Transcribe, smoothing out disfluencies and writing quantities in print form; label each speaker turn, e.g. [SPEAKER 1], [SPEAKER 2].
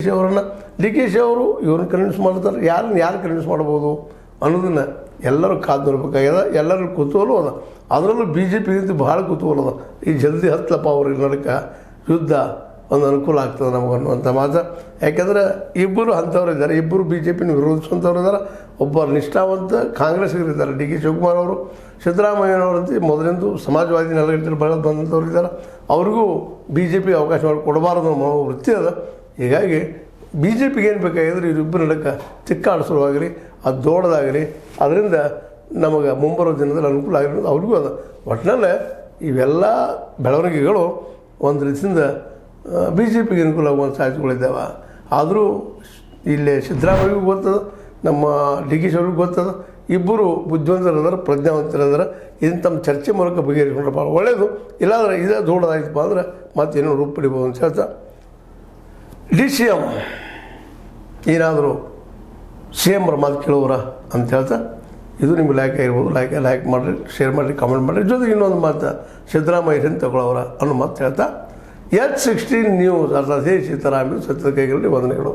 [SPEAKER 1] ಅವರನ್ನು D K she ಅವರು ಇವ್ರನ್ನ ಕನ್ವಿನ್ಸ್ ಮಾಡ್ತಾರೆ, ಯಾರು ಕನ್ವಿನ್ಸ್ ಮಾಡ್ಬೋದು ಅನ್ನೋದನ್ನು ಎಲ್ಲರೂ ಕಾದು ನೋಡ್ಬೇಕಾಗ್ಯದ. ಎಲ್ಲರೂ ಕುತೂಹಲ ಅದ, ಅದರಲ್ಲೂ ಬಿ ಜೆ ಪಿಗಿಂತ ಭಾಳ ಕುತೂಹಲ ಅದ. ಈ ಜಲ್ದಿ ಹತ್ತಲಪ್ಪ ಅವ್ರಿಗೆ ನಡಕ ಯುದ್ಧ ಒಂದು ಅನುಕೂಲ ಆಗ್ತದೆ ನಮಗೆ ಅನ್ನುವಂಥ ಮಾತು. ಯಾಕೆಂದರೆ ಇಬ್ಬರು ಅಂಥವ್ರು ಇದ್ದಾರೆ, ಇಬ್ಬರು ಬಿ ಜೆ ಪಿನ ವಿರೋಧಿಸುವಂಥವ್ರು ಇದ್ದಾರೆ. ಒಬ್ಬ ನಿಷ್ಠಾವಂತ ಕಾಂಗ್ರೆಸ್ಗರಿದ್ದಾರೆ, ಡಿ ಕೆ ಶಿವಕುಮಾರ್ ಅವರು. ಸಿದ್ದರಾಮಯ್ಯನವರಂತೆ ಮೊದಲಿಂದ ಸಮಾಜವಾದಿ ನೆಲಗಟ್ಟಲ್ಲಿ ಬೆಳೆದು ಬಂದಂಥವ್ರು ಇದ್ದಾರೆ. ಅವ್ರಿಗೂ ಬಿ ಜೆ ಪಿ ಅವಕಾಶ ಮಾಡಿ ಕೊಡಬಾರದು ಅನ್ನೋ ವೃತ್ತಿ ಅದ. ಹೀಗಾಗಿ ಬಿ ಜೆ ಪಿಗೆ ಏನು ಬೇಕಾಗಿದ್ರೆ ಇವರಿಬ್ಬರು ನಡಕ್ಕೆ ಚಿಕ್ಕಾಡಿಸೋದಾಗಲಿ, ಅದು ದೊಡ್ಡದಾಗಲಿ, ಅದರಿಂದ ನಮಗೆ ಮುಂಬರೋ ದಿನದಲ್ಲಿ ಅನುಕೂಲ ಆಗಿರೋದು ಅವ್ರಿಗೂ ಅದ. ಒಟ್ಟಿನಲ್ಲೇ ಇವೆಲ್ಲ ಬೆಳವಣಿಗೆಗಳು ಒಂದು ರೀತಿಯಿಂದ ಬಿ ಜೆ ಪಿಗೆ ಅನುಕೂಲ ಆಗುವಂಥ ಸಾಧ್ಯತೆಗಳಿದ್ದಾವೆ. ಆದರೂ ಇಲ್ಲಿ ಸಿದ್ದರಾಮಯ್ಯಗೂ ಗೊತ್ತದ, ನಮ್ಮ ಡಿ ಕೆ ಶಿ ಅವ್ರಿಗೂ ಗೊತ್ತದ. ಇಬ್ಬರು ಬುದ್ಧಿವಂತರಿದ್ದಾರೆ, ಪ್ರಜ್ಞಾವಂತರಿದ್ದಾರೆ. ಇದನ್ನು ತಮ್ಮ ಚರ್ಚೆ ಮೂಲಕ ಬಗೆಹರಿಸ್ಕೊಂಡ್ರೆ ಭಾಳ ಒಳ್ಳೆಯದು. ಇಲ್ಲಾಂದ್ರೆ ಇದೇ ದೊಡ್ಡದಾಯ್ತಪ್ಪ ಅಂದ್ರೆ ಮತ್ತೇನೋ ರೂಪ ಪಡಿಬೋದು ಅಂತ ಹೇಳ್ತಾ, ಡಿ ಸಿ ಎಮ್ ಏನಾದರೂ ಸಿ ಎಮ್ರ ಮಾತು ಕೇಳೋರ ಅಂತ ಹೇಳ್ತಾ, ಇದು ನಿಮ್ಗೆ ಲೈಕ್ ಆಗಿರ್ಬೋದು. ಲೈಕ್ ಮಾಡಿರಿ, ಶೇರ್ ಮಾಡಿರಿ, ಕಾಮೆಂಟ್ ಮಾಡಿರಿ. ಜೊತೆಗೆ ಇನ್ನೊಂದು ಮಾತು, ಸಿದ್ದರಾಮಯ್ಯ ತಗೊಳ್ಳೋರ ಅನ್ನೋ ಮಾತು ಹೇಳ್ತಾ, H16 ನ್ಯೂಸ್ ಅರ್ಥಾತ್ ಸಿದ್ದರಾಮಯ್ಯ ಸತ್ಯದ ಕೈಗಳಲ್ಲಿ ವಂದನೆಗಳು.